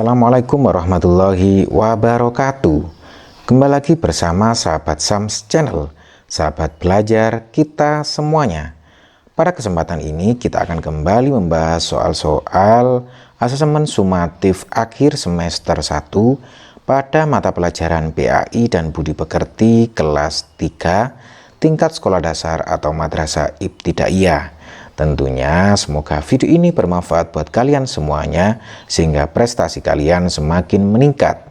Assalamualaikum warahmatullahi wabarakatuh. Kembali lagi bersama sahabat Sams Channel, sahabat belajar kita semuanya. Pada kesempatan ini kita akan kembali membahas soal-soal asesmen sumatif akhir semester 1 pada mata pelajaran PAI dan Budi Pekerti kelas 3 tingkat sekolah dasar atau madrasah ibtidaiyah. Tentunya semoga video ini bermanfaat buat kalian semuanya sehingga prestasi kalian semakin meningkat.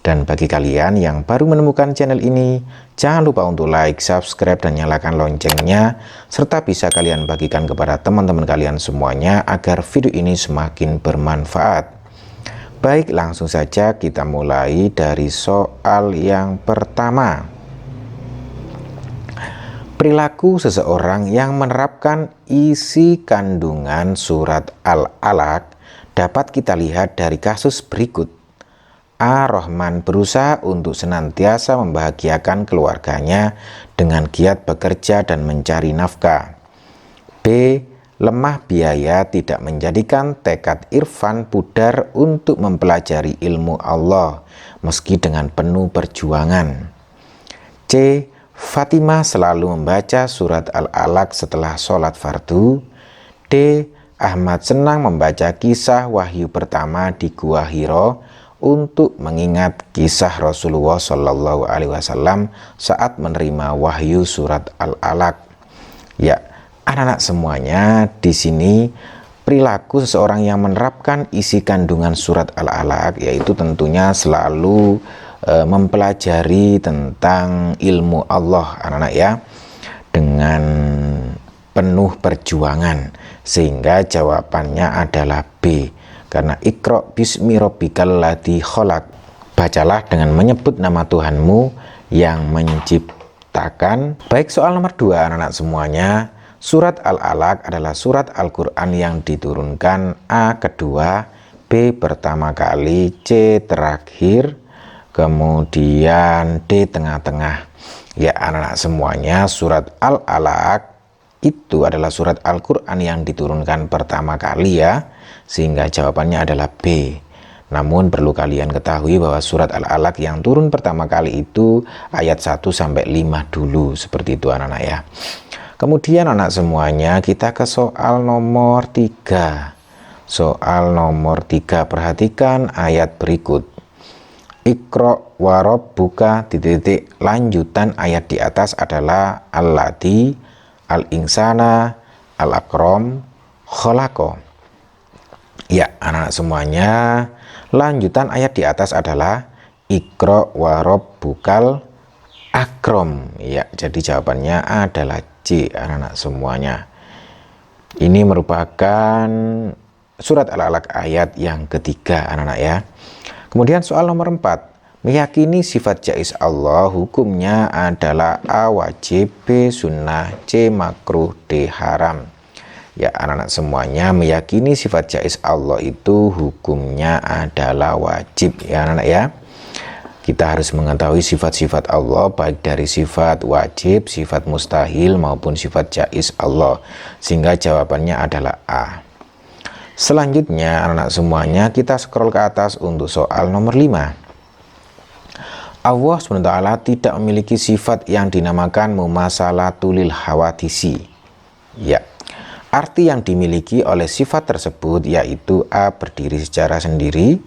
Dan bagi kalian yang baru menemukan channel ini, jangan lupa untuk like, subscribe, dan nyalakan loncengnya, serta bisa kalian bagikan kepada teman-teman kalian semuanya agar video ini semakin bermanfaat. Baik, langsung saja kita mulai dari soal yang pertama. Perilaku seseorang yang menerapkan isi kandungan surat Al-Alaq dapat kita lihat dari kasus berikut. A. Rohman berusaha untuk senantiasa membahagiakan keluarganya dengan giat bekerja dan mencari nafkah. B. Lemah biaya tidak menjadikan tekad Irfan pudar untuk mempelajari ilmu Allah meski dengan penuh perjuangan. C. Fatimah selalu membaca surat Al-Alaq setelah sholat fardu. D. Ahmad senang membaca kisah wahyu pertama di Gua Hiro untuk mengingat kisah Rasulullah Shallallahu Alaihi Wasallam saat menerima wahyu surat Al-Alaq. Ya, anak-anak semuanya, di sini perilaku seseorang yang menerapkan isi kandungan surat Al-Alaq yaitu tentunya selalu mempelajari tentang ilmu Allah, anak-anak ya, dengan penuh perjuangan, sehingga jawabannya adalah B, karena Iqra bismi rabbikal ladzi khalaq, bacalah dengan menyebut nama Tuhanmu yang menciptakan. Baik, soal nomor 2 anak-anak semuanya, surat Al-Alaq adalah surat Al-Quran yang diturunkan A kedua, B pertama kali, C terakhir, kemudian D tengah-tengah. Ya anak-anak semuanya, surat Al-Alaq itu adalah surat Al-Quran yang diturunkan pertama kali ya, sehingga jawabannya adalah B. Namun perlu kalian ketahui bahwa surat Al-Alaq yang turun pertama kali itu ayat 1-5 dulu, seperti itu anak-anak ya. Kemudian anak semuanya kita ke soal nomor 3. Soal nomor 3, perhatikan ayat berikut. Iqra wa rabbuka titik lanjutan ayat di atas adalah alladzi al-insana al-akram khalaqo. Ya anak semuanya, lanjutan ayat di atas adalah Iqra wa rabbukal akram. Ya, jadi jawabannya adalah C anak-anak semuanya. Ini merupakan surat Al-Alaq ayat yang ketiga anak-anak ya. Kemudian soal nomor 4, meyakini sifat jaiz Allah hukumnya adalah A wajib, B sunnah, C makruh, D haram. Ya anak-anak semuanya, meyakini sifat jaiz Allah itu hukumnya adalah wajib ya anak-anak ya. Kita harus mengetahui sifat-sifat Allah baik dari sifat wajib, sifat mustahil maupun sifat jaiz Allah, sehingga jawabannya adalah A. Selanjutnya anak-anak semuanya kita scroll ke atas untuk soal nomor 5. Allah SWT tidak memiliki sifat yang dinamakan mumasalatul hawadisi. Ya, arti yang dimiliki oleh sifat tersebut yaitu A. berdiri secara sendiri,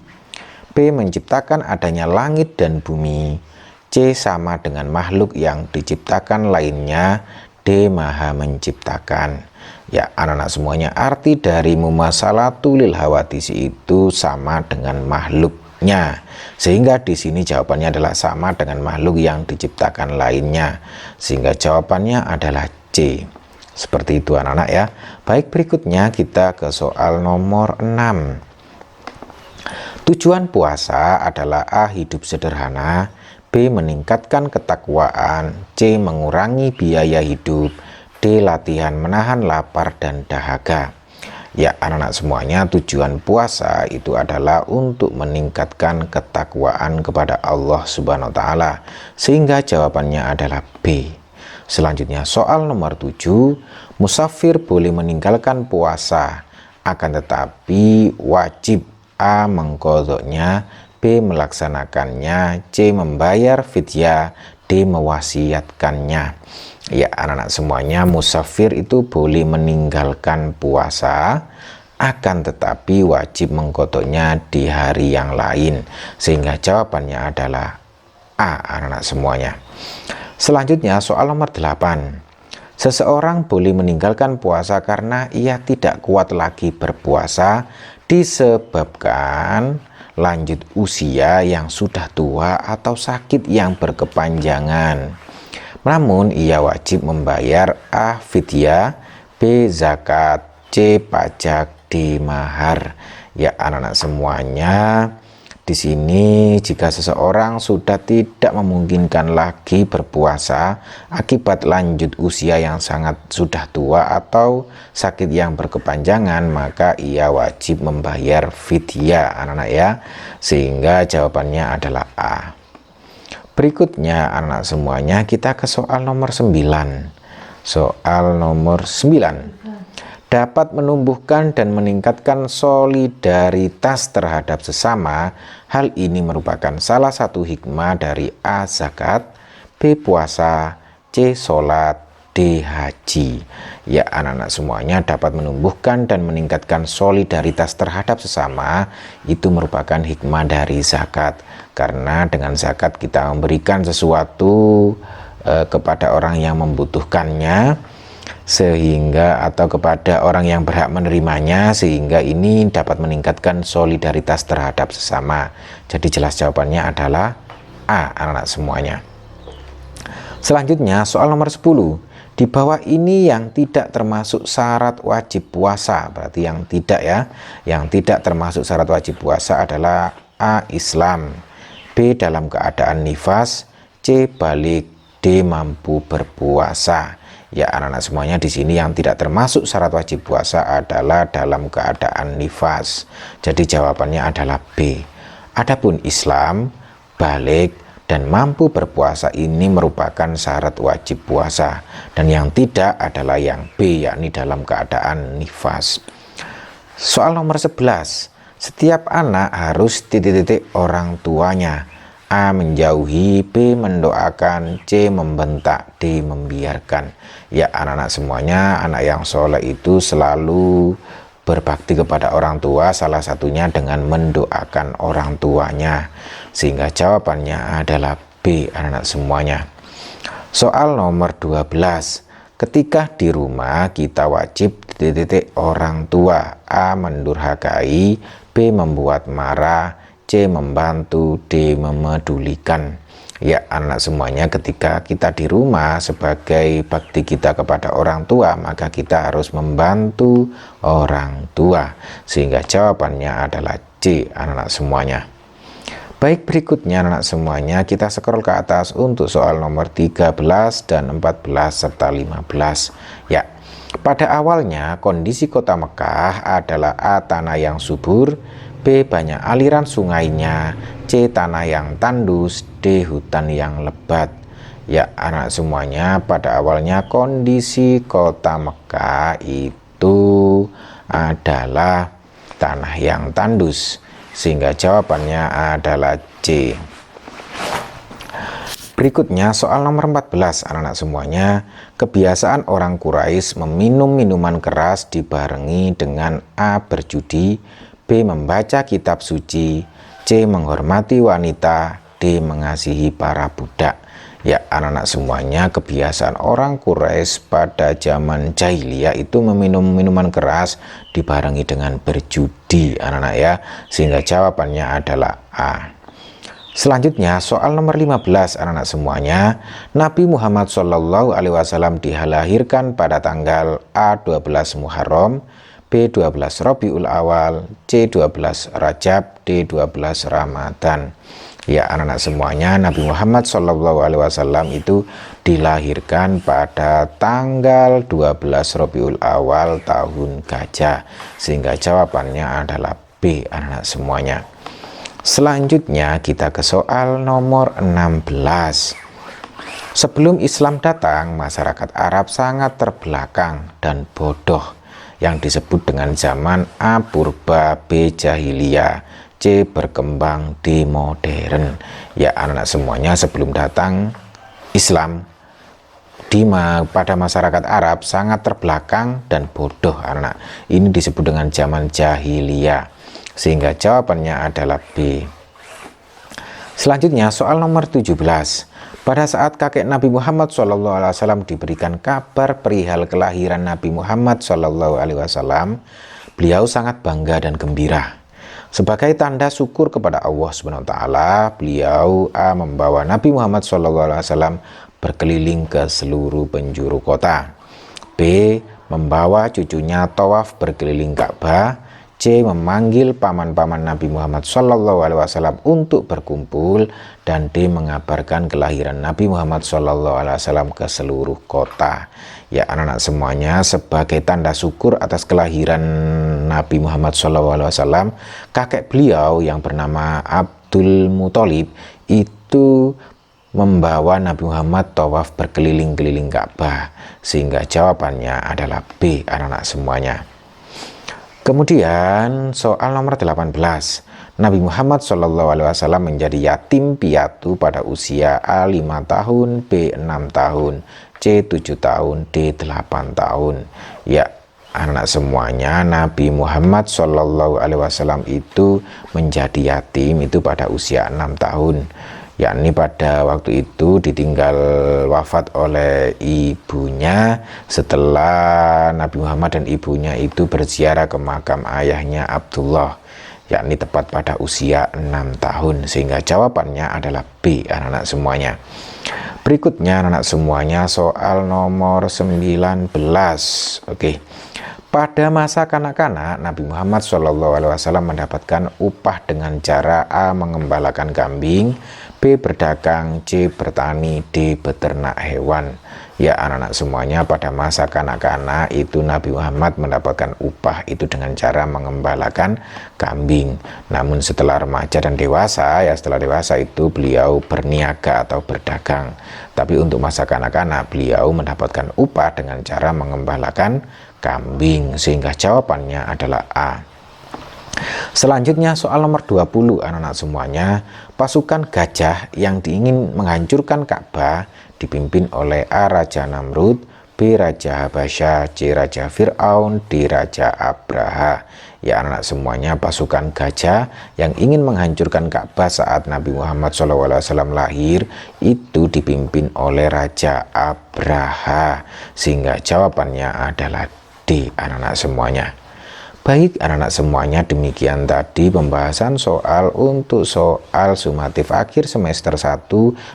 B. menciptakan adanya langit dan bumi, C. sama dengan makhluk yang diciptakan lainnya, D. maha menciptakan. Ya anak-anak semuanya, arti dari mumasalatul hawadisi itu sama dengan makhluknya, sehingga di sini jawabannya adalah sama dengan makhluk yang diciptakan lainnya, sehingga jawabannya adalah C. Seperti itu anak-anak ya. Baik, berikutnya kita ke soal nomor 6. Tujuan puasa adalah A. hidup sederhana, B. meningkatkan ketakwaan, C. mengurangi biaya hidup, D. latihan menahan lapar dan dahaga. Ya anak-anak semuanya, tujuan puasa itu adalah untuk meningkatkan ketakwaan kepada Allah Subhanahu wa Ta'ala, sehingga jawabannya adalah B. Selanjutnya soal nomor 7, musafir boleh meninggalkan puasa akan tetapi wajib A. Mengkodoknya, B. Melaksanakannya, C. Membayar fidyah, D. Mewasiatkannya. Ya anak-anak semuanya, musafir itu boleh meninggalkan puasa, akan tetapi wajib mengkodoknya di hari yang lain, sehingga jawabannya adalah A anak-anak semuanya. Selanjutnya soal nomor 8. Seseorang boleh meninggalkan puasa karena ia tidak kuat lagi berpuasa disebabkan lanjut usia yang sudah tua atau sakit yang berkepanjangan. Namun ia wajib membayar A. Fidyah, B. Zakat, C. Pajak, D. Mahar. Ya anak-anak semuanya, di sini jika seseorang sudah tidak memungkinkan lagi berpuasa akibat lanjut usia yang sangat sudah tua atau sakit yang berkepanjangan, maka ia wajib membayar fidyah anak-anak ya, sehingga jawabannya adalah A. Berikutnya anak-anak semuanya, kita ke soal nomor 9. Soal nomor 9. Dapat menumbuhkan dan meningkatkan solidaritas terhadap sesama. Hal ini merupakan salah satu hikmah dari A. Zakat, B. Puasa, C. Sholat, D. Haji. Ya anak-anak semuanya, dapat menumbuhkan dan meningkatkan solidaritas terhadap sesama itu merupakan hikmah dari zakat. Karena dengan zakat kita memberikan sesuatu kepada orang yang membutuhkannya, sehingga atau kepada orang yang berhak menerimanya, sehingga ini dapat meningkatkan solidaritas terhadap sesama. Jadi jelas jawabannya adalah A anak-anak semuanya. Selanjutnya soal nomor 10. Di bawah ini yang tidak termasuk syarat wajib puasa, berarti yang tidak ya, yang tidak termasuk syarat wajib puasa adalah A. Islam, B. Dalam keadaan nifas, C. Balik, D. Mampu berpuasa. Ya anak-anak semuanya, di sini yang tidak termasuk syarat wajib puasa adalah dalam keadaan nifas. Jadi jawabannya adalah B. Adapun Islam, balik, dan mampu berpuasa ini merupakan syarat wajib puasa. Dan yang tidak adalah yang B, yakni dalam keadaan nifas. Soal nomor 11. Setiap anak harus titik-titik orang tuanya. A. Menjauhi, B. Mendoakan, C. Membentak, D. Membiarkan. Ya anak-anak semuanya, anak yang soleh itu selalu berbakti kepada orang tua, salah satunya dengan mendoakan orang tuanya, sehingga jawabannya adalah B anak-anak semuanya. Soal nomor 12. Ketika di rumah kita wajib titik-titik orang tua. A. Mendurhakai, B. Membuat marah, C. Membantu, D. Memedulikan. Ya anak semuanya, ketika kita di rumah sebagai bakti kita kepada orang tua, maka kita harus membantu orang tua, sehingga jawabannya adalah C anak-anak semuanya. Baik, berikutnya anak-anak semuanya, kita scroll ke atas untuk soal nomor 13 dan 14 serta 15. Ya, pada awalnya kondisi kota Mekah adalah A. Tanah yang subur, B. Banyak aliran sungainya, C. Tanah yang tandus, D. Hutan yang lebat. Ya anak semuanya, pada awalnya kondisi kota Mekah itu adalah tanah yang tandus, sehingga jawabannya adalah C. Berikutnya soal nomor 14 anak-anak semuanya. Kebiasaan orang Quraisy meminum minuman keras dibarengi dengan A. Berjudi, B. Membaca kitab suci, C. Menghormati wanita, D. Mengasihi para budak. Ya anak-anak semuanya, kebiasaan orang Quraisy pada zaman jahiliyah itu meminum minuman keras dibarengi dengan berjudi anak-anak ya, sehingga jawabannya adalah A. Selanjutnya soal nomor 15 anak-anak semuanya. Nabi Muhammad SAW dilahirkan pada tanggal A. 12 Muharram, B. 12 Rabiul Awal, C. 12 Rajab, D. 12 Ramadan. Ya anak-anak semuanya, Nabi Muhammad SAW itu dilahirkan pada tanggal 12 Rabiul Awal tahun Gajah, sehingga jawabannya adalah B anak-anak semuanya. Selanjutnya kita ke soal nomor 16. Sebelum Islam datang, masyarakat Arab sangat terbelakang dan bodoh. yang disebut dengan zaman A. Purba, B. Jahiliyah, C. Berkembang, D. Modern. Ya anak-anak semuanya, sebelum datang Islam pada masyarakat Arab sangat terbelakang dan bodoh anak. Ini disebut dengan zaman jahiliyah, sehingga jawabannya adalah B. Selanjutnya soal nomor 17. Pada saat kakek Nabi Muhammad SAW diberikan kabar perihal kelahiran Nabi Muhammad SAW, beliau sangat bangga dan gembira. Sebagai tanda syukur kepada Allah SWT, beliau membawa Nabi Muhammad SAW berkeliling ke seluruh penjuru kota. B. Membawa cucunya tawaf berkeliling Ka'bah. C. Memanggil paman-paman Nabi Muhammad SAW untuk berkumpul. Dan D. Mengabarkan kelahiran Nabi Muhammad SAW ke seluruh kota. Ya anak-anak semuanya, sebagai tanda syukur atas kelahiran Nabi Muhammad SAW, kakek beliau yang bernama Abdul Muthalib itu membawa Nabi Muhammad tawaf berkeliling-keliling Ka'bah, sehingga jawabannya adalah B anak-anak semuanya. Kemudian soal nomor 18. Nabi Muhammad SAW menjadi yatim piatu pada usia A. 5 tahun, B. 6 tahun, C. 7 tahun, D. 8 tahun. Ya anak semuanya, Nabi Muhammad SAW itu menjadi yatim itu pada usia 6 tahun, yakni pada waktu itu ditinggal wafat oleh ibunya setelah Nabi Muhammad dan ibunya itu berziarah ke makam ayahnya Abdullah, yakni tepat pada usia 6 tahun, sehingga jawabannya adalah B anak-anak semuanya. Berikutnya anak-anak semuanya soal nomor 19. Oke. Pada masa kanak-kanak, Nabi Muhammad SAW mendapatkan upah dengan cara A. Mengembalakan kambing, B. Berdagang, C. Bertani, D. Beternak hewan. Ya anak-anak semuanya, pada masa kanak-kanak itu Nabi Muhammad mendapatkan upah itu dengan cara mengembalakan kambing. Namun setelah remaja dan dewasa, setelah dewasa itu beliau berniaga atau berdagang. Tapi untuk masa kanak-kanak beliau mendapatkan upah dengan cara mengembalakan kambing, sehingga jawabannya adalah A. Selanjutnya soal nomor 20 anak-anak semuanya. Pasukan gajah yang ingin menghancurkan Ka'bah dipimpin oleh A. Raja Namrud, B. Raja Habasyah, C. Raja Fir'aun, D. Raja Abraha. Ya anak-anak semuanya, pasukan gajah yang ingin menghancurkan Ka'bah saat Nabi Muhammad SAW lahir itu dipimpin oleh Raja Abraha, sehingga jawabannya adalah D anak-anak semuanya. Baik anak-anak semuanya, demikian tadi pembahasan soal untuk soal sumatif akhir semester 1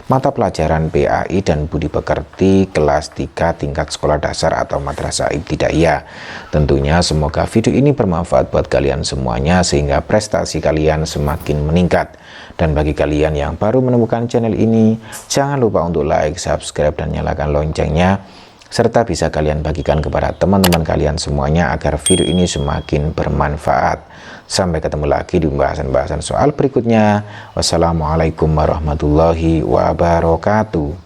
mata pelajaran PAI dan Budi Pekerti kelas 3 tingkat sekolah dasar atau madrasah ibtidaiyah. Tentunya semoga video ini bermanfaat buat kalian semuanya sehingga prestasi kalian semakin meningkat. Dan bagi kalian yang baru menemukan channel ini, jangan lupa untuk like, subscribe, dan nyalakan loncengnya, serta bisa kalian bagikan kepada teman-teman kalian semuanya agar video ini semakin bermanfaat. Sampai ketemu lagi di pembahasan-pembahasan soal berikutnya. Wassalamualaikum warahmatullahi wabarakatuh.